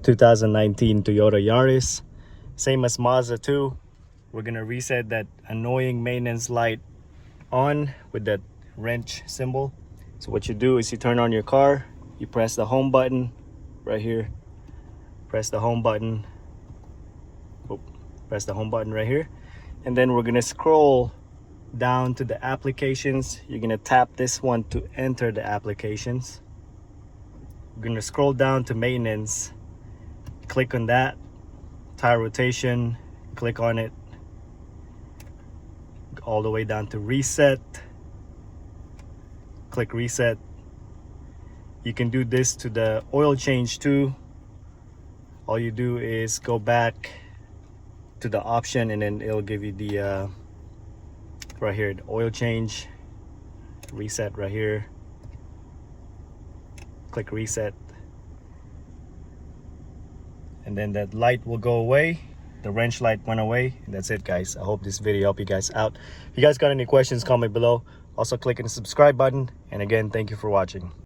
2019 Toyota Yaris, same as Mazda 2. We're gonna reset that annoying maintenance light on with that wrench symbol. So what you do is you turn on your car, you press the home button right here, press the home button, press the home button right here, and then we're gonna scroll down to the applications. You're gonna tap this one to enter the applications. We're gonna scroll down to maintenance, click on that, tire rotation, click on it, all the way down to reset, click reset. You can do this to the oil change too. All you do is go back to the option and then it'll give you the right here, the oil change, reset right here, click reset, and then that light will go away. The wrench light went away, and that's it, guys. I hope this video helped you guys out. If you guys got any questions, comment below. Also click on the subscribe button, and again, thank you for watching.